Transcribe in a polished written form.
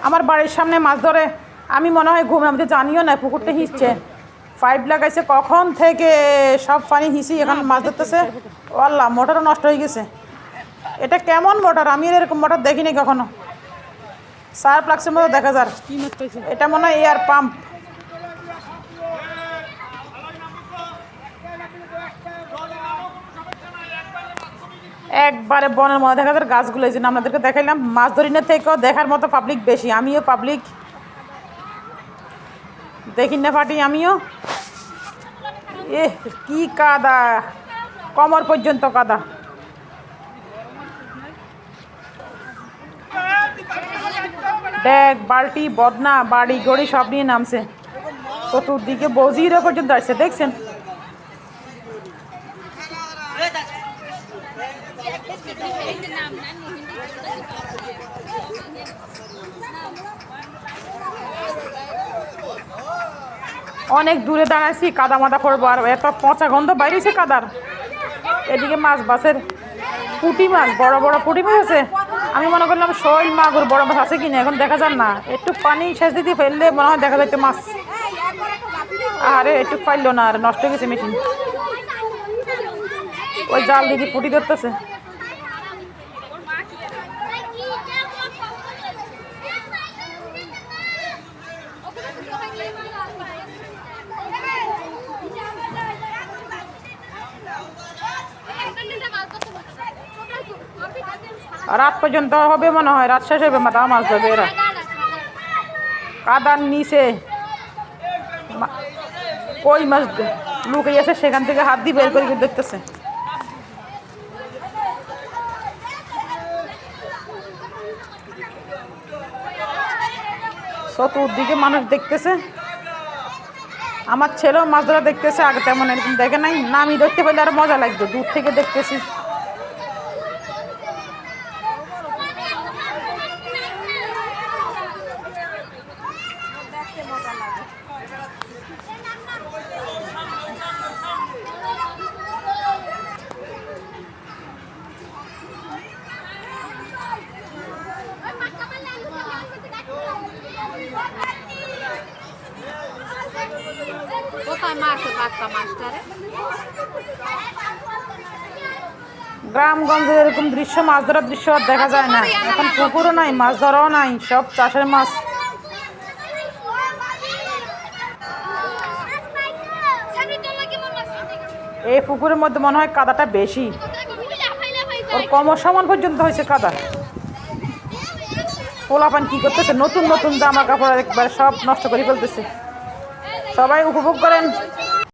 আমার বাড়ির সামনে মাছ ধরে, আমি মনে হয় ঘুমে, আমি তো জানিও না পুকুরটা হিঁচছে, পাইপ লাগাইছে কখন থেকে, সব পানি হিঁচি এখন মাছ ধরতেছে। আল্লাহ, মোটরও নষ্ট হয়ে গেছে। এটা কেমন মোটর? আমি এরকম মোটর দেখিনি কখনো। সার প্লাক্সের মতো দেখা যার। এটা মনে হয় এয়ার পাম্প। একবারে বনের মধ্যে দেখা যায় গাছগুলো, এই জন্য আপনাদেরকে দেখাইলাম। মাছ ধরিনের থেকেও দেখার মতো পাবলিক বেশি। আমিও পাবলিক দেখি না পাটি আমিও। এ কি কাদা, কমর পর্যন্ত কাদা। ব্যাগ, বালতি, বদনা, বাড়ি গড়ি সব নিয়ে নামছে। চতুর্দিকে বজিরা পর্যন্ত আসছে, দেখছেন? অনেক দূরে দাঁড়াইছি, কাদা মাদা পড়বো, আর এত পচা গন্ধ বাইরেছে কাদার। এদিকে মাছ বাসের পুঁটি মাছ, বড় বড় পুঁটি মাছ আছে। আমি মনে করলাম শৈল মাগুর বড় মাছ আছে কিনা, এখন দেখা যান না। একটু পানি সেচ দিতে ফেললে মনে হয় দেখা যাচ্ছে মাছ। আরে একটু পাইলো না, আর নষ্ট হয়ে গেছে মেশিন। ওই জাল দিদি পুঁটি ধরতেছে। রাত পর্যন্ত হবে মনে হয়, রাত শেষ হবে, মাথা মাছ ধরবে এরা। কাদার নিচে কই মাছ লুকিয়ে আছে, সেখান থেকে হাত দিয়ে বের করে দেখতেছে। চতুর্দিকে মানুষ দেখতেছে। আমার ছেলেও মাছ ধরা দেখতেছে, আগে তেমন এরকম দেখে নাই। না, আমি দেখতে পেলে আরো মজা লাগতো, দূর থেকে দেখতেছি। গ্রামগঞ্জে এরকম দৃশ্য, মাছ ধরার দৃশ্য আর দেখা যায় না। এখন পুকুরও নাই, মাছ ধরাও নাই, সব চাষের মাছ। এই পুকুরের মধ্যে মনে হয় কাদাটা বেশি, ওর কমর সমান পর্যন্ত হয়েছে কাদা। পোলাপান কি করতেছে, নতুন নতুন জামা কাপড় একবার সব নষ্ট করে ফেলতেছে। সবাই উপভোগ করেন।